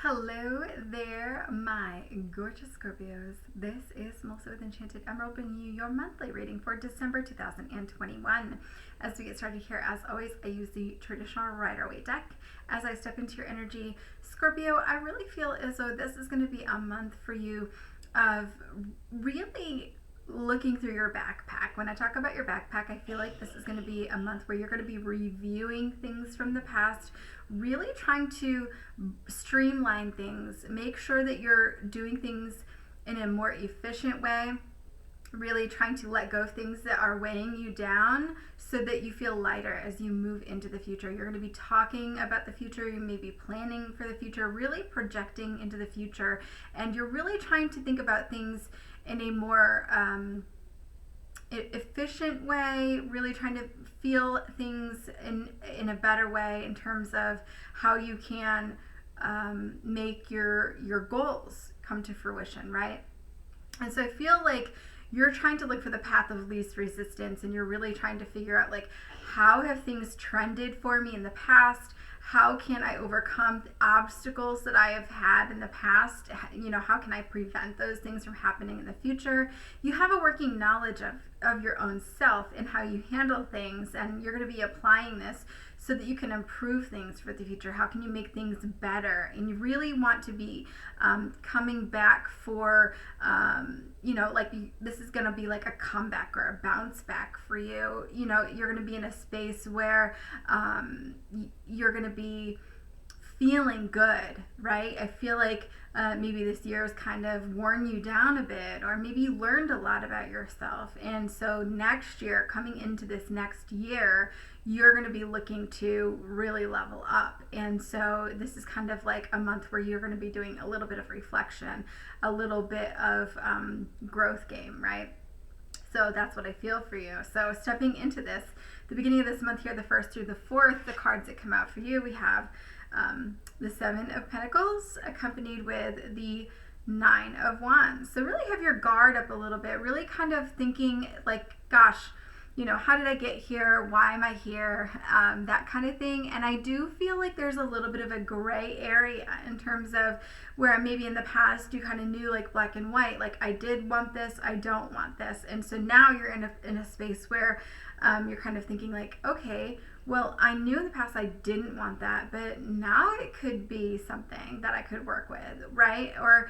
Hello there, my gorgeous Scorpios. This is Melissa with Enchanted Emerald bringing you your monthly reading for December 2021. As we get started here, as always, I use the traditional Rider-Waite deck. As I step into your energy, Scorpio, I really feel as though this is going to be a month for you of really looking through your backpack. When I talk about your backpack, I feel like this is going to be a month where you're going to be reviewing things from the past, really trying to streamline things, make sure that you're doing things in a more efficient way, really trying to let go of things that are weighing you down so that you feel lighter as you move into the future. You're going to be talking about the future, you may be planning for the future, really projecting into the future, and you're really trying to think about things in a more efficient way, really trying to feel things in a better way in terms of how you can make your goals come to fruition, right? And so I feel like you're trying to look for the path of least resistance, and you're really trying to figure out, like, how have things trended for me in the past? How can I overcome the obstacles that I have had in the past? You know, how can I prevent those things from happening in the future? You have a working knowledge of your own self and how you handle things, and you're going to be applying this so that you can improve things for the future. How can you make things better? And you really want to be coming back for, like this is going to be like a comeback or a bounce back for you. You know, you're going to be in a space where you're going to be feeling good, right? I feel like maybe this year has kind of worn you down a bit, or maybe you learned a lot about yourself. And so next year, coming into this next year, you're going to be looking to really level up. And so this is kind of like a month where you're going to be doing a little bit of reflection, a little bit of growth game, right? So that's what I feel for you. So stepping into this, the beginning of this month here, the 1st through the 4th, the cards that come out for you, we have the 7 of Pentacles accompanied with the 9 of Wands. So really have your guard up a little bit, really kind of thinking like, gosh, you know, how did I get here? Why am I here? That kind of thing. And I do feel like there's a little bit of a gray area in terms of where maybe in the past you kind of knew like black and white, like I did want this, I don't want this. And so now you're in a space where you're kind of thinking like, okay, well, I knew in the past I didn't want that, but now it could be something that I could work with, right? Or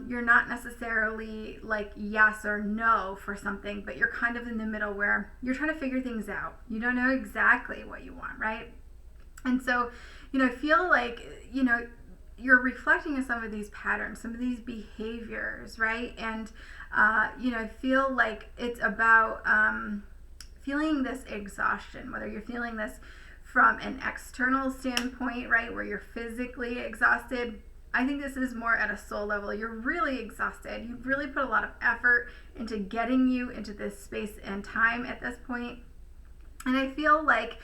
you're not necessarily like yes or no for something, but you're kind of in the middle where you're trying to figure things out. You don't know exactly what you want, right? And so, I feel like, you're reflecting on some of these patterns, some of these behaviors, right? And, I feel like it's about feeling this exhaustion, whether you're feeling this from an external standpoint, right, where you're physically exhausted. I think this is more at a soul level. You're really exhausted. You've really put a lot of effort into getting you into this space and time at this point. And I feel like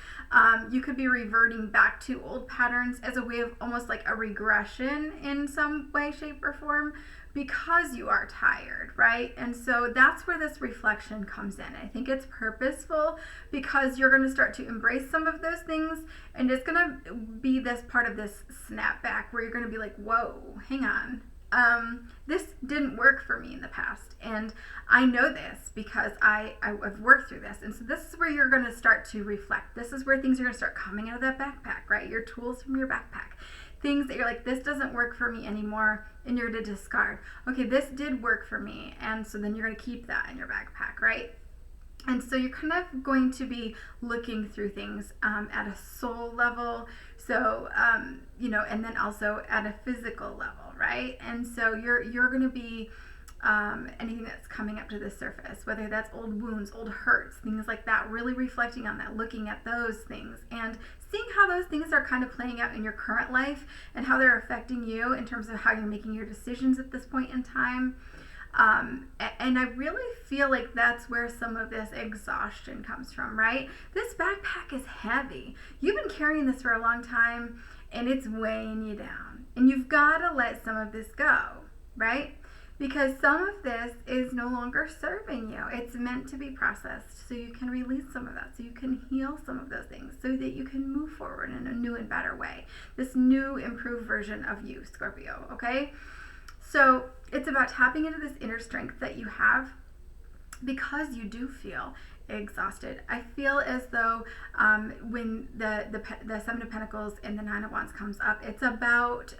you could be reverting back to old patterns as a way of almost like a regression in some way, shape, or form, because you are tired, right? And so that's where this reflection comes in. I think it's purposeful because you're going to start to embrace some of those things, and it's going to be this part of this snapback where you're going to be like, whoa, hang on. This didn't work for me in the past, and I know this because I've worked through this. And so this is where you're going to start to reflect. This is where things are going to start coming out of that backpack, right? Your tools from your backpack. Things that you're like, this doesn't work for me anymore, and you're going to discard. Okay, this did work for me, and so then you're going to keep that in your backpack, right? And so you're kind of going to be looking through things at a soul level, so, and then also at a physical level, right? And so you're going to be anything that's coming up to the surface, whether that's old wounds, old hurts, things like that, really reflecting on that, looking at those things and seeing how those things are kind of playing out in your current life and how they're affecting you in terms of how you're making your decisions at this point in time. And I really feel like that's where some of this exhaustion comes from, right? This backpack is heavy. You've been carrying this for a long time, and it's weighing you down. And you've got to let some of this go, right? because some of this is no longer serving you. It's meant to be processed so you can release some of that, so you can heal some of those things, so that you can move forward in a new and better way. This new, improved version of you, Scorpio, okay? So it's about tapping into this inner strength that you have, because you do feel exhausted. I feel as though when the Seven of Pentacles and the Nine of Wands comes up, it's about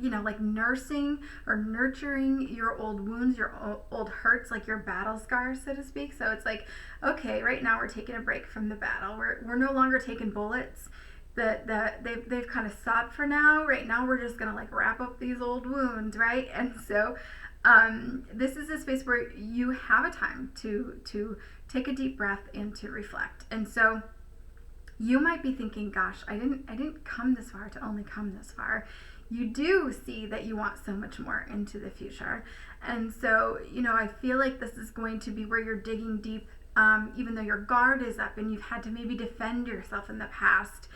like nursing or nurturing your old wounds, your old hurts, like your battle scars, so to speak. So it's like, okay, right now we're taking a break from the battle. We're no longer taking bullets. They've kind of stopped for now. Right now we're just gonna like wrap up these old wounds, right? And so this is a space where you have a time to take a deep breath and to reflect. And so you might be thinking, gosh, I didn't come this far to only come this far. You do see that you want so much more into the future. And so, I feel like this is going to be where you're digging deep, even though your guard is up and you've had to maybe defend yourself in the past.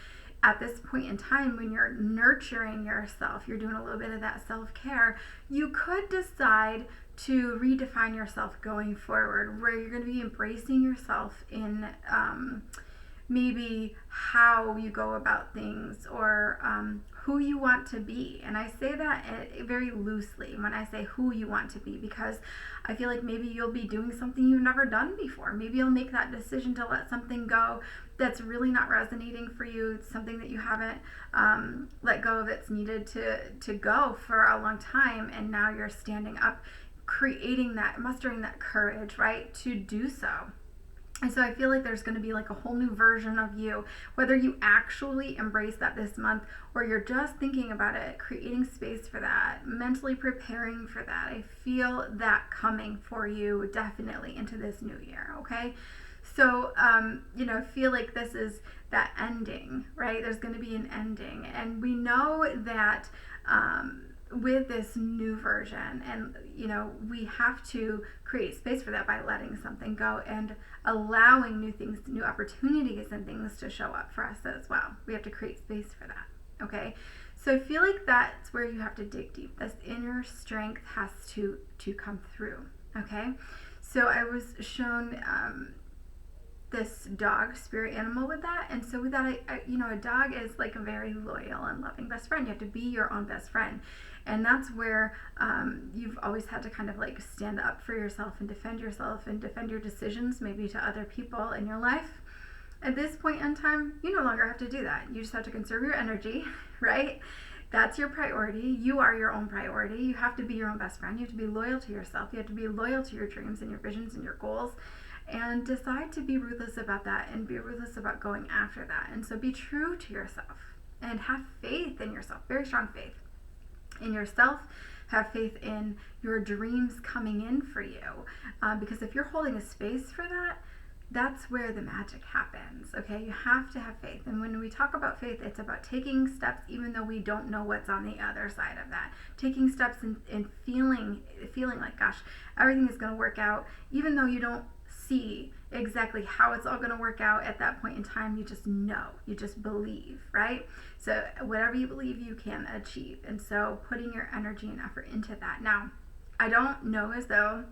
At this point in time, when you're nurturing yourself, you're doing a little bit of that self-care, you could decide to redefine yourself going forward, where you're going to be embracing yourself in maybe how you go about things, or who you want to be. And I say that very loosely when I say who you want to be, because I feel like maybe you'll be doing something you've never done before. Maybe you'll make that decision to let something go that's really not resonating for you. It's something that you haven't let go of, that's needed to go for a long time, and now you're standing up, creating that, mustering that courage, right, to do so. And so I feel like there's going to be like a whole new version of you, whether you actually embrace that this month or you're just thinking about it, creating space for that, mentally preparing for that. I feel that coming for you definitely into this new year, okay? So, I feel like this is that ending, right? There's going to be an ending. And we know that with this new version, and we have to create space for that by letting something go and allowing new things, new opportunities and things to show up for us as well. We have to create space for that, okay? So I feel like that's where you have to dig deep. This inner strength has to come through, okay? So I was shown this dog, spirit animal, with that. And so with that, a dog is like a very loyal and loving best friend. You have to be your own best friend. And that's where you've always had to kind of like stand up for yourself and defend your decisions, maybe to other people in your life. At this point in time, you no longer have to do that. You just have to conserve your energy, right? That's your priority. You are your own priority. You have to be your own best friend. You have to be loyal to yourself. You have to be loyal to your dreams and your visions and your goals. And decide to be ruthless about that, and be ruthless about going after that. And so be true to yourself and have faith in yourself, very strong faith in yourself. Have faith in your dreams coming in for you. Because if you're holding a space for that, that's where the magic happens, okay? You have to have faith. And when we talk about faith, it's about taking steps even though we don't know what's on the other side of that. Taking steps and feeling like, gosh, everything is going to work out, even though you don't see exactly how it's all going to work out at that point in time. You just know, you just believe, right? So whatever you believe, you can achieve. And so putting your energy and effort into that. Now, I don't know as though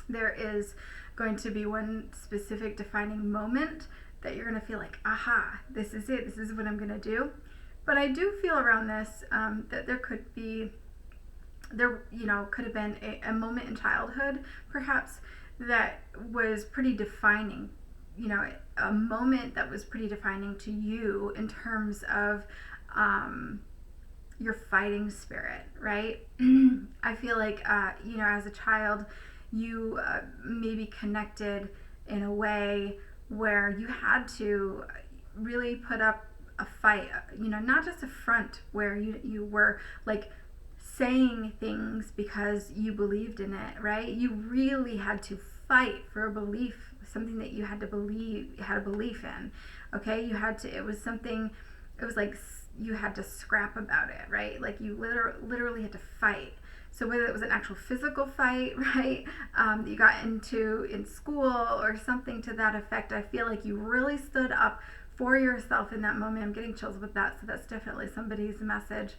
there is going to be one specific defining moment that you're going to feel like, aha, this is it, this is what I'm going to do. But I do feel around this that there could have been a moment in childhood, perhaps, that was pretty defining, a moment that was pretty defining to you in terms of your fighting spirit, right? I feel like, as a child, you maybe connected in a way where you had to really put up a fight, not just a front where you were like saying things because you believed in it, right? You really had to fight for a belief, something that you had a belief in, okay? It was like you had to scrap about it, right? Like you literally had to fight. So whether it was an actual physical fight, right, that you got into in school or something to that effect, I feel like you really stood up for yourself in that moment. I'm getting chills with that, so that's definitely somebody's message.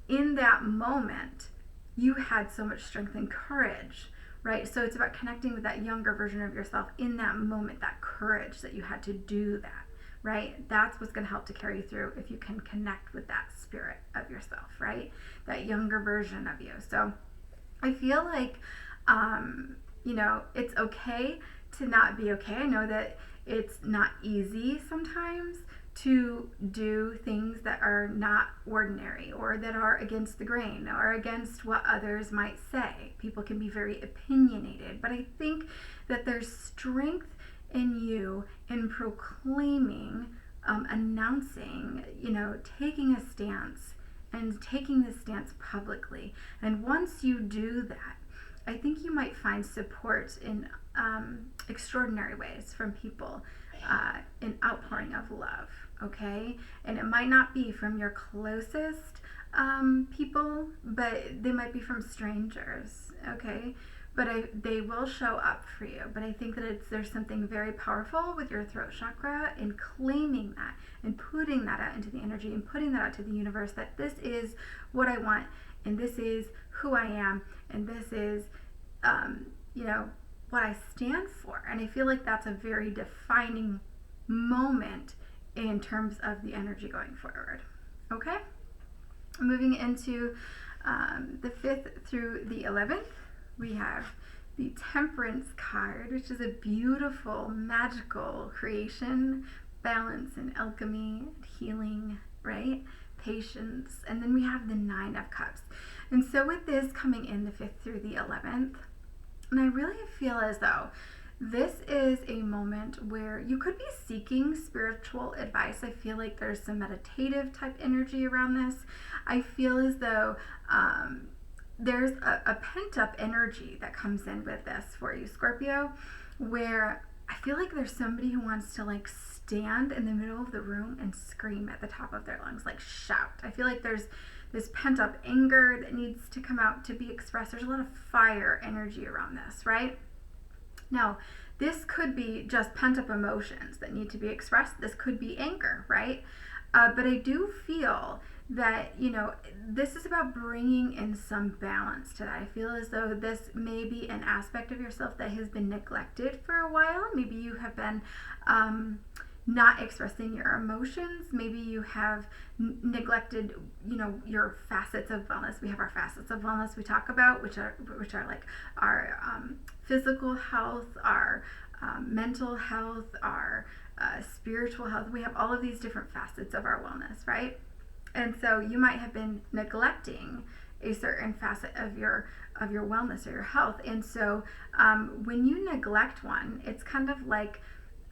In that moment, you had so much strength and courage, right? So it's about connecting with that younger version of yourself in that moment, that courage that you had to do that, right? That's what's going to help to carry you through if you can connect with that spirit of yourself, right? That younger version of you. So I feel like, it's okay to not be okay. I know that it's not easy sometimes to do things that are not ordinary or that are against the grain or against what others might say. People can be very opinionated, but I think that there's strength in you in proclaiming, announcing, taking a stance and taking this stance publicly. And once you do that, I think you might find support in extraordinary ways from people, in outpouring of love, okay? And it might not be from your closest people, but they might be from strangers, okay? But they will show up for you. But I think that there's something very powerful with your throat chakra in claiming that and putting that out into the energy and putting that out to the universe, that this is what I want and this is who I am and this is, what I stand for. And I feel like that's a very defining moment in terms of the energy going forward. Okay? Moving into the 5th through the 11th, we have the Temperance card, which is a beautiful, magical creation, balance and alchemy, healing, right? Patience. And then we have the 9 of Cups. And so with this coming in the 5th through the 11th, and I really feel as though this is a moment where you could be seeking spiritual advice. I feel like there's some meditative type energy around this. I feel as though there's a pent-up energy that comes in with this for you, Scorpio, where I feel like there's somebody who wants to stand in the middle of the room and scream at the top of their lungs, shout. I feel like there's this pent-up anger that needs to come out to be expressed. There's a lot of fire energy around this, right? Now, this could be just pent-up emotions that need to be expressed. This could be anger, right? But I do feel that, this is about bringing in some balance to that. I feel as though this may be an aspect of yourself that has been neglected for a while. Maybe you have been not expressing your emotions. Maybe you have neglected, your facets of wellness. We have our facets of wellness we talk about, which are like our physical health, our mental health, our spiritual health. We have all of these different facets of our wellness, right? And so you might have been neglecting a certain facet of your wellness or your health. And so when you neglect one, it's kind of like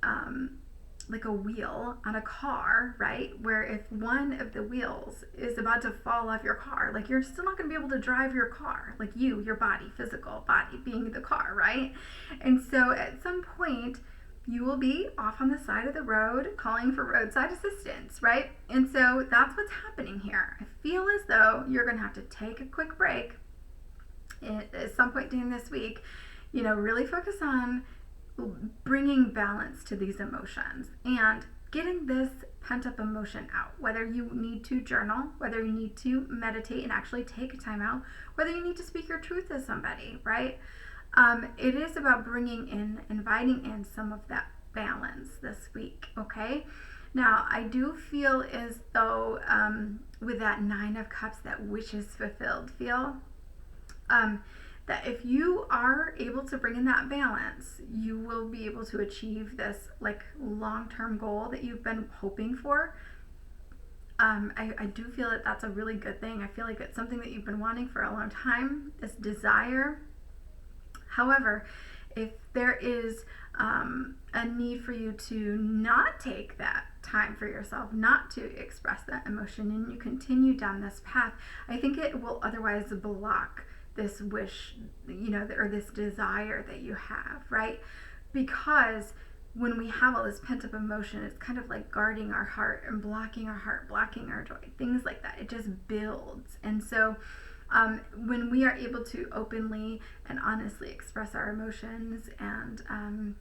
a wheel on a car, right? Where if one of the wheels is about to fall off your car, you're still not going to be able to drive your car, your body, physical body being the car, right? And so at some point, you will be off on the side of the road calling for roadside assistance, right? And so that's what's happening here. I feel as though you're going to have to take a quick break at some point during this week, really focus on bringing balance to these emotions and getting this pent-up emotion out, whether you need to journal, whether you need to meditate and actually take time out, whether you need to speak your truth to somebody, right? It is about inviting in some of that balance this week, okay? Now, I do feel as though with that 9 of Cups, that wishes fulfilled feel, that if you are able to bring in that balance, you will be able to achieve this long-term goal that you've been hoping for. I do feel that that's a really good thing. I feel like it's something that you've been wanting for a long time, this desire. However, if there is a need for you to not take that time for yourself, not to express that emotion, and you continue down this path, I think it will otherwise block this wish, or this desire that you have, right? Because when we have all this pent-up emotion, it's kind of like guarding our heart and blocking our joy, things like that. It just builds. And so when we are able to openly and honestly express our emotions and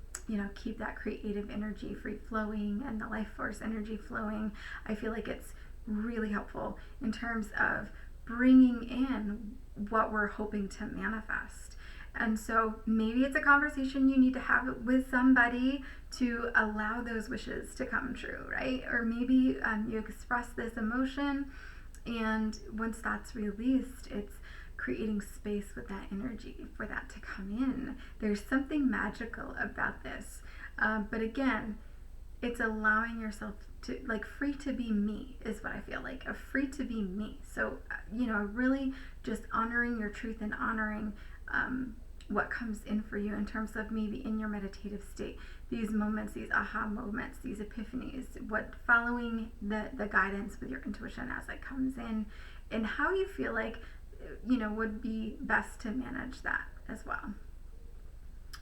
keep that creative energy free flowing and the life force energy flowing, I feel like it's really helpful in terms of bringing in what we're hoping to manifest. And so maybe it's a conversation you need to have with somebody to allow those wishes to come true, right? Or maybe you express this emotion, and once that's released, it's creating space with that energy for that to come in. There's something magical about this. But again, it's allowing yourself to, like, free to be me is what I feel like, a free to be me. So, really just honoring your truth and honoring what comes in for you in terms of maybe in your meditative state, these moments, these aha moments, these epiphanies, following the guidance with your intuition as it comes in, and how you feel like, would be best to manage that as well.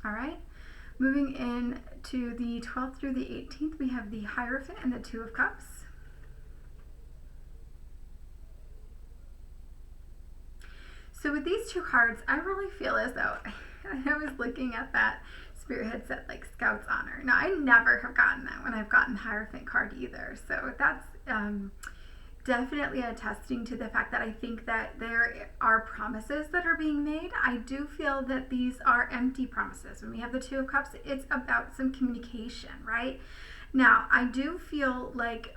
All right. Moving in to the 12th through the 18th, we have the Hierophant and the Two of Cups. So with these two cards, I really feel as though I was looking at that, Spirit had said like Scout's Honor. Now, I never have gotten that when I've gotten the Hierophant card either. So that's definitely attesting to the fact that I think that there are promises that are being made. I do feel that these are empty promises. When we have the Two of Cups, it's about some communication, right? Now, I do feel like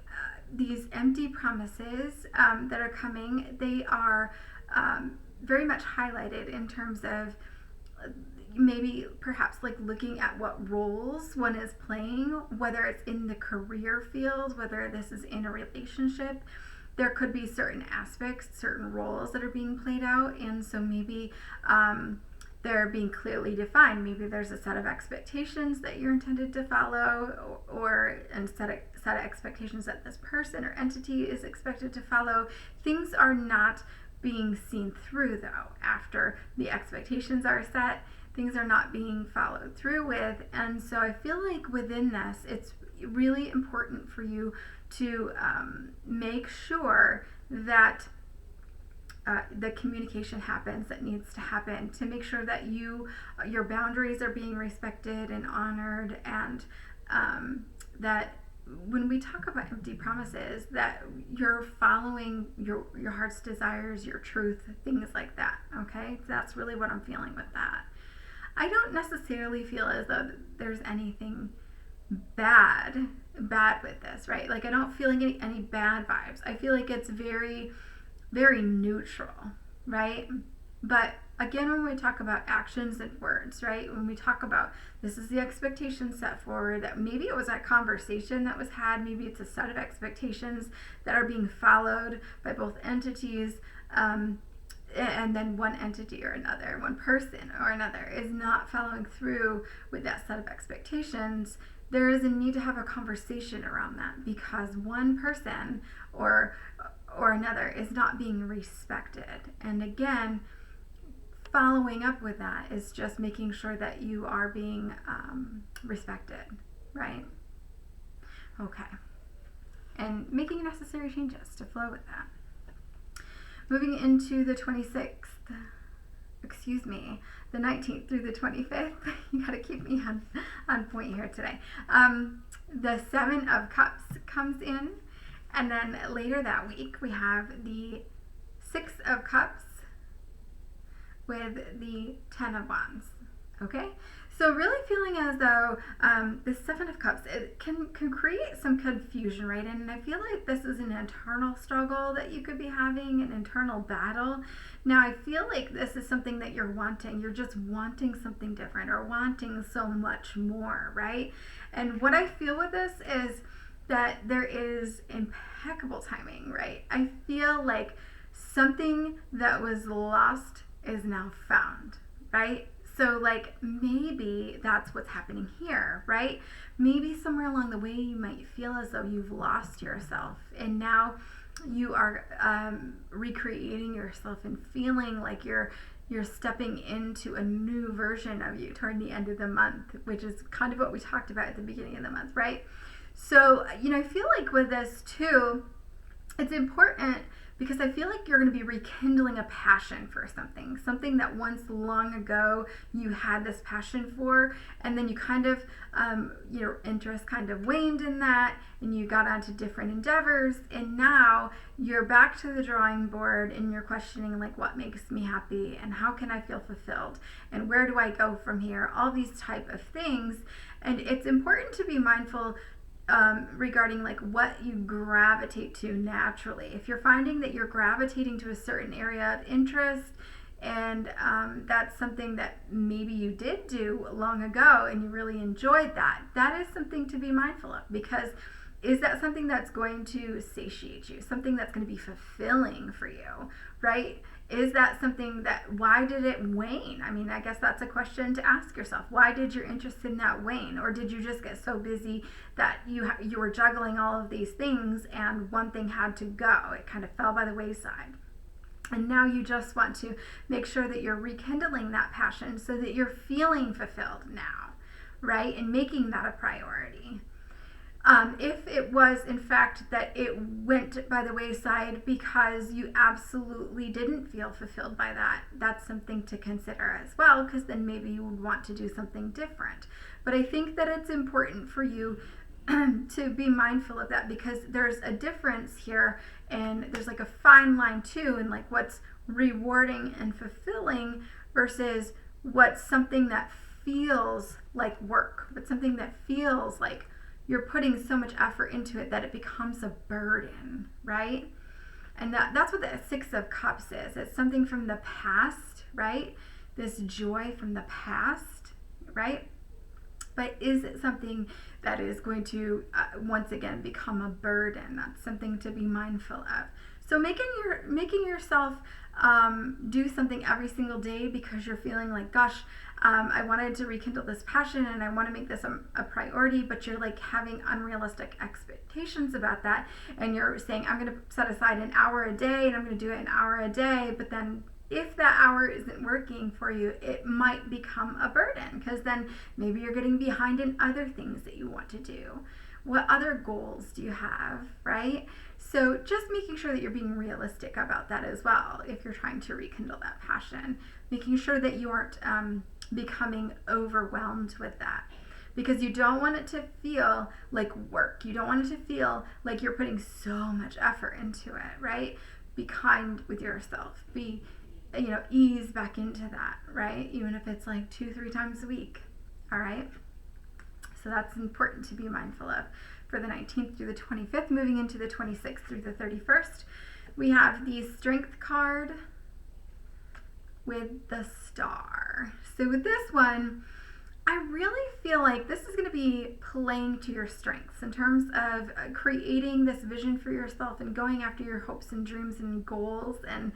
these empty promises that are coming, they are very much highlighted in terms of maybe perhaps like looking at what roles one is playing, whether it's in the career field, whether this is in a relationship. There could be certain aspects, certain roles that are being played out, and so maybe they're being clearly defined. Maybe there's a set of expectations that you're intended to follow, or a set of expectations that this person or entity is expected to follow. Things are not being seen through, though. After the expectations are set, things are not being followed through with, and so I feel like within this, it's really important for you to make sure that the communication happens that needs to happen, to make sure that your boundaries are being respected and honored, and that when we talk about empty promises, that you're following your heart's desires, your truth, things like that. Okay, so that's really what I'm feeling with that. I don't necessarily feel as though there's anything bad with this, right? Like, I don't feel like any bad vibes. I feel like it's very, very neutral, right? But again, when we talk about actions and words, right? When we talk about this is the expectation set forward, that maybe it was a conversation that was had, maybe it's a set of expectations that are being followed by both entities, and then one entity or another, one person or another is not following through with that set of expectations. There is a need to have a conversation around that, because one person or another is not being respected. And again, following up with that is just making sure that you are being respected, right? Okay. And making necessary changes to flow with that. Moving into the 19th through the 25th. You gotta keep me on point here today. The Seven of Cups comes in, and then later that week we have the Six of Cups with the 10 of Wands. Okay, so really feeling as though the Seven of Cups, it can create some confusion, right? And I feel like this is an internal struggle that you could be having, an internal battle. Now, I feel like this is something that you're wanting. You're just wanting something different, or wanting so much more, right? And what I feel with this is that there is impeccable timing, right? I feel like something that was lost is now found, right? So like maybe that's what's happening here, right? Maybe somewhere along the way you might feel as though you've lost yourself, and now you are recreating yourself and feeling like you're stepping into a new version of you toward the end of the month, which is kind of what we talked about at the beginning of the month, right? So, I feel like with this too, it's important because I feel like you're going to be rekindling a passion for something that once long ago you had this passion for, and then you kind of, your interest kind of waned in that, and you got onto different endeavors, and now you're back to the drawing board and you're questioning, like, what makes me happy, and how can I feel fulfilled, and where do I go from here, all these type of things. And it's important to be mindful regarding like what you gravitate to naturally. If you're finding that you're gravitating to a certain area of interest, and that's something that maybe you did do long ago and you really enjoyed that, that is something to be mindful of, because is that something that's going to satiate you, something that's going to be fulfilling for you, right? Is that something that, why did it wane? I mean, I guess that's a question to ask yourself. Why did your interest in that wane? Or did you just get so busy that you were juggling all of these things and one thing had to go? It kind of fell by the wayside. And now you just want to make sure that you're rekindling that passion so that you're feeling fulfilled now, right? And making that a priority. If it was, in fact, that it went by the wayside because you absolutely didn't feel fulfilled by that, that's something to consider as well, because then maybe you would want to do something different. But I think that it's important for you to be mindful of that, because there's a difference here, and there's like a fine line too, and like what's rewarding and fulfilling versus what's something that feels like work, but something that feels like you're putting so much effort into it that it becomes a burden, right? And that's what the Six of Cups is. It's something from the past, right? This joy from the past, right? But is it something that is going to, once again, become a burden? That's something to be mindful of. So making yourself do something every single day because you're feeling like, gosh, I wanted to rekindle this passion and I want to make this a priority, but you're like having unrealistic expectations about that, and you're saying, I'm going to set aside an hour a day and I'm going to do it an hour a day, but then if that hour isn't working for you, it might become a burden, because then maybe you're getting behind in other things that you want to do. What other goals do you have, right? So just making sure that you're being realistic about that as well if you're trying to rekindle that passion. Making sure that you aren't becoming overwhelmed with that, because you don't want it to feel like work. You don't want it to feel like you're putting so much effort into it, right? Be kind with yourself. Ease back into that, right? Even if it's like 2-3 times a week, all right? So that's important to be mindful of. For the 19th through the 25th, moving into the 26th through the 31st, we have the Strength card with the Star. So with this one, I really feel like this is going to be playing to your strengths in terms of creating this vision for yourself and going after your hopes and dreams and goals, and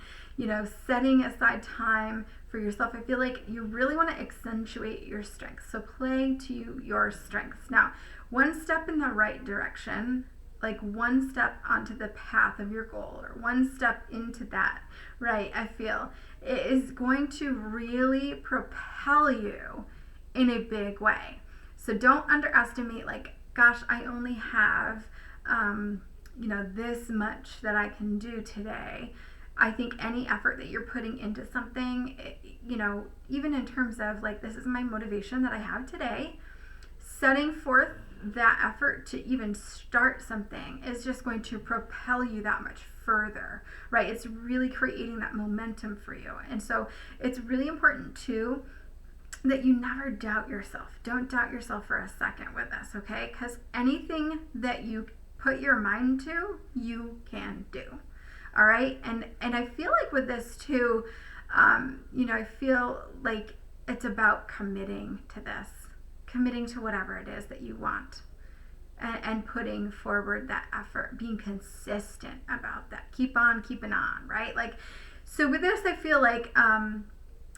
setting aside time for yourself. I feel like you really want to accentuate your strengths. So play to your strengths. Now, one step in the right direction, like one step onto the path of your goal, or one step into that, right? I feel it is going to really propel you in a big way. So don't underestimate, like, gosh, I only have, this much that I can do today. I think any effort that you're putting into something, even in terms of like, this is my motivation that I have today, setting forth that effort to even start something is just going to propel you that much further, right? It's really creating that momentum for you. And so it's really important too that you never doubt yourself. Don't doubt yourself for a second with this, okay? Because anything that you put your mind to, you can do. All right? And I feel like with this too, I feel like it's about committing to this, committing to whatever it is that you want, and putting forward that effort, being consistent about that. Keep on keeping on, right? Like, so with this, I feel like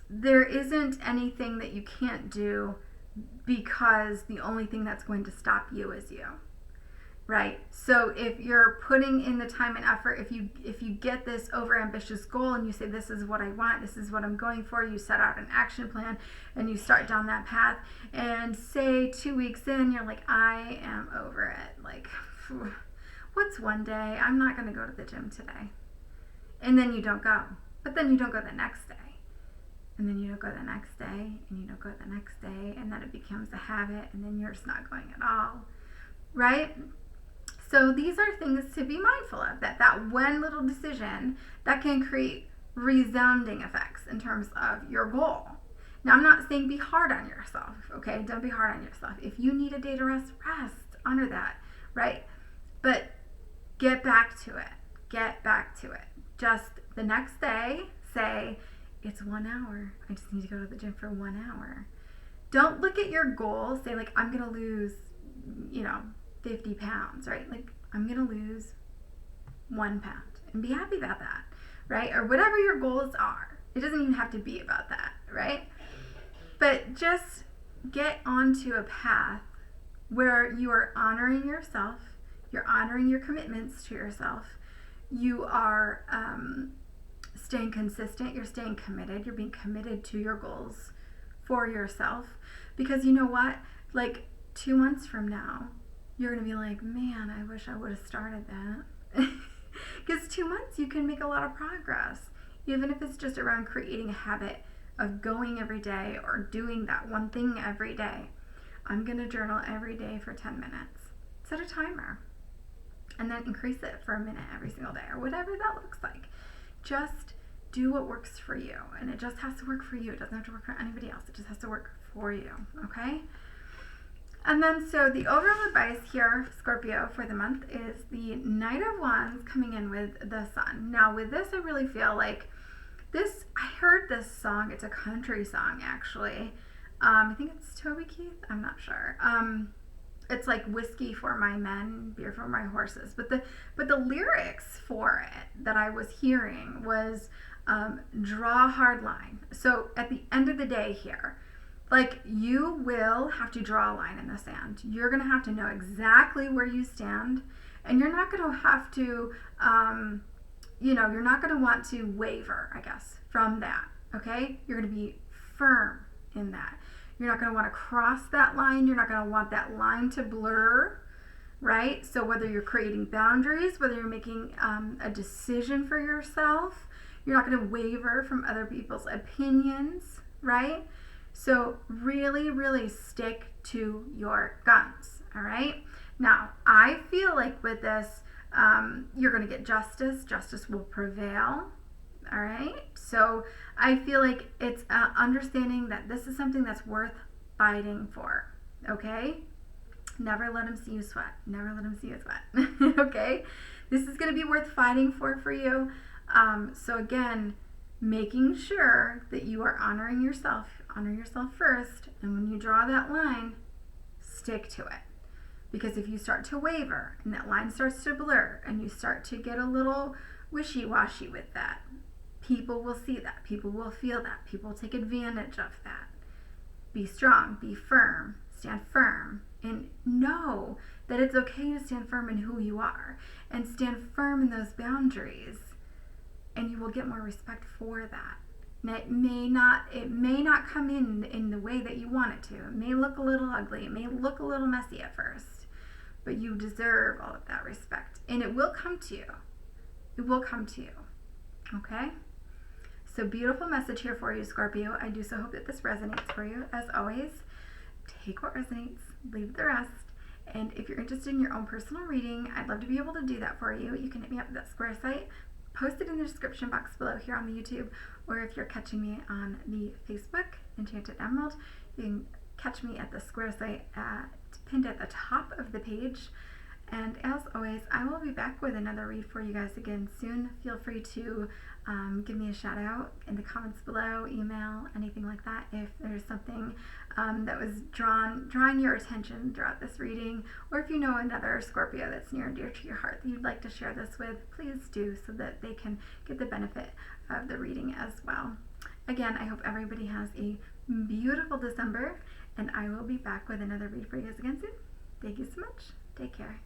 there isn't anything that you can't do, because the only thing that's going to stop you is you, right? So if you're putting in the time and effort, if you get this overambitious goal and you say, this is what I want, this is what I'm going for, you set out an action plan and you start down that path, and say 2 weeks in, you're like, I am over it. Like, what's one day? I'm not going to go to the gym today. and then you don't go. But then you don't go the next day. And then you don't go the next day, and you don't go the next day, and then it becomes a habit, and then you're just not going at all, right? So these are things to be mindful of, that one little decision that can create resounding effects in terms of your goal. Now, I'm not saying be hard on yourself, okay? Don't be hard on yourself. If you need a day to rest, honor that, right? But get back to it. Get back to it. Just the next day, say, it's 1 hour. I just need to go to the gym for 1 hour. Don't look at your goal, say like, I'm going to lose, 50 pounds, right? Like, I'm going to lose 1 pound, and be happy about that, right? Or whatever your goals are. It doesn't even have to be about that, right? But just get onto a path where you are honoring yourself, you're honoring your commitments to yourself, you are staying consistent, you're staying committed, you're being committed to your goals for yourself. Because you know what? Like 2 months from now, you're going to be like, man, I wish I would have started that. Because 2 months, you can make a lot of progress. Even if it's just around creating a habit of going every day or doing that one thing every day. I'm going to journal every day for 10 minutes. Set a timer. And then increase it for a minute every single day, or whatever that looks like. Just do what works for you. And it just has to work for you. It doesn't have to work for anybody else. It just has to work for you. Okay? And then, so the overall advice here, Scorpio, for the month is the Knight of Wands coming in with the Sun. Now, with this, I really feel like this, I heard this song. It's a country song, actually. I think it's Toby Keith. I'm not sure. It's like whiskey for my men, beer for my horses. But the lyrics for it that I was hearing was draw a hard line. So at the end of the day here, like, you will have to draw a line in the sand. You're going to have to know exactly where you stand, and you're not going to have to, you're not going to want to waver, I guess, from that, okay? You're going to be firm in that. You're not going to want to cross that line. You're not going to want that line to blur, right? So whether you're creating boundaries, whether you're making a decision for yourself, you're not going to waver from other people's opinions, right? So really, really stick to your guns, all right? Now, I feel like with this, you're going to get justice. Justice will prevail, all right? So I feel like it's understanding that this is something that's worth fighting for, okay? Never let them see you sweat. Never let them see you sweat, okay? This is going to be worth fighting for you. So again, making sure that you are honoring yourself. Honor yourself first, and when you draw that line, stick to it. Because if you start to waver and that line starts to blur and you start to get a little wishy-washy with that, people will see that. People will feel that. People will take advantage of that. Be strong. Be firm. Stand firm. And know that it's okay to stand firm in who you are. And stand firm in those boundaries. And you will get more respect for that. And it may not come in the way that you want it to. It may look a little ugly. It may look a little messy at first. But you deserve all of that respect. And it will come to you. It will come to you. Okay? So beautiful message here for you, Scorpio. I do so hope that this resonates for you. As always, take what resonates, leave the rest. And if you're interested in your own personal reading, I'd love to be able to do that for you. You can hit me up at that Square site. Post it in the description box below here on the YouTube, or if you're catching me on the Facebook, Enchanted Emerald, you can catch me at the Square site pinned at the top of the page. And as always, I will be back with another read for you guys again soon. Feel free to give me a shout out in the comments below, email, anything like that. If there's something that was drawing your attention throughout this reading, or if you know another Scorpio that's near and dear to your heart that you'd like to share this with, please do, so that they can get the benefit of the reading as well. Again, I hope everybody has a beautiful December, and I will be back with another read for you guys again soon. Thank you so much. Take care.